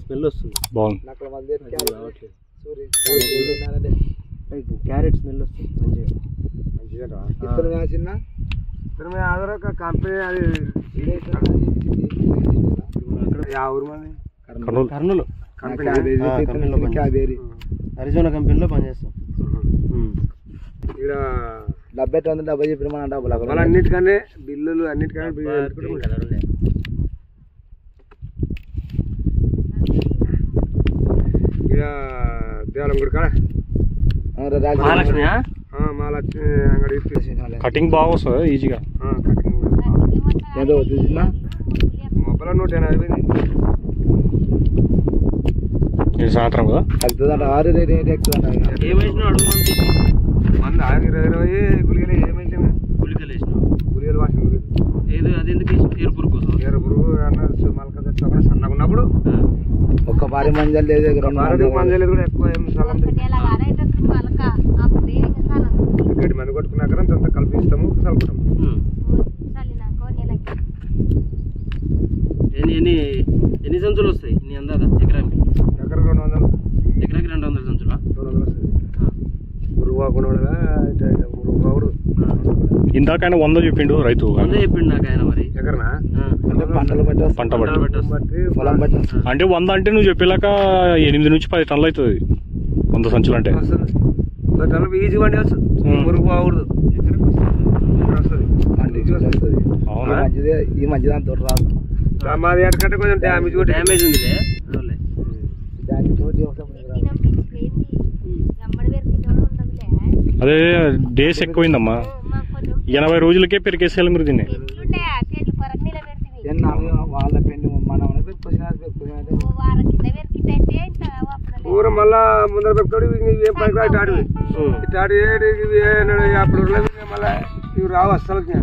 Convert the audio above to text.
Smell వస్తుంది బాగుంది. Carrot smell వస్తుంది కంపెనీ అది కర్నూలు అరిజోనా కంపెనీలో పనిచేస్తాం. ఇక్కడ 70 చెప్పిన మన డబ్బులు అన్నిటికన్నా బిల్లులు అన్నిటికన్నా ఇక దేవాలయం గుడి కాడ మహాలక్ష్మి అంగడి కటింగ్ బాగా వస్తుంది ఈజీగా. మొబైల్ 180 సాయంత్రం కదా వెళ్తుందంట. 6 మంది 20 గుళికలు ఏమైనా గుళికలు వేసిన గుళికలు వాసిన ఏదో అది ఎందుకు ఏరుపురు కోసం ఏరుపురు అన్న మలక సన్నగా ఉన్నప్పుడు ఒక్క భారీ మంజలు లేదు మంజలు లేదు కూడా ఎక్కువ గడ్డి మంది కొట్టుకున్నాక అంత కల్పిస్తాము చల్లుకుంటాము. ఎన్ని సంచులు వస్తాయి నీ అందాదా ఎకరానికి? ఎకరాకి 200. ఎకరాకి 200 సంచులా? 200 వస్తాయి. ఇందాకైనా 100 చెప్పిండు రైతు. 100 చెప్పిండు నాకు ఆయన. మరి ఎకరనా పంట బట్టి అంటే 100 అంటే నువ్వు చెప్పేలాక 8 నుంచి 10 టన్నులు అవుతుంది 100 సంచులు అంటే. ఈజీ వండి మురుగు బాగూడదు. అవునా? ఈ మధ్య దాంతో రాదు. మాది ఎక్కడికంటే కొంచెం డ్యామేజ్ ఉందిలే. అదే డేస్ ఎక్కువైందమ్మా. 80 రోజులకే పెరికేసేయాలి మీరు దీన్ని. ఊరు మళ్ళా ముందర పెట్టుకోడు ఏం పనికి ఇటు అడివి అప్పుడు మళ్ళీ ఇవి రావు అస్సలు వస్తుంది.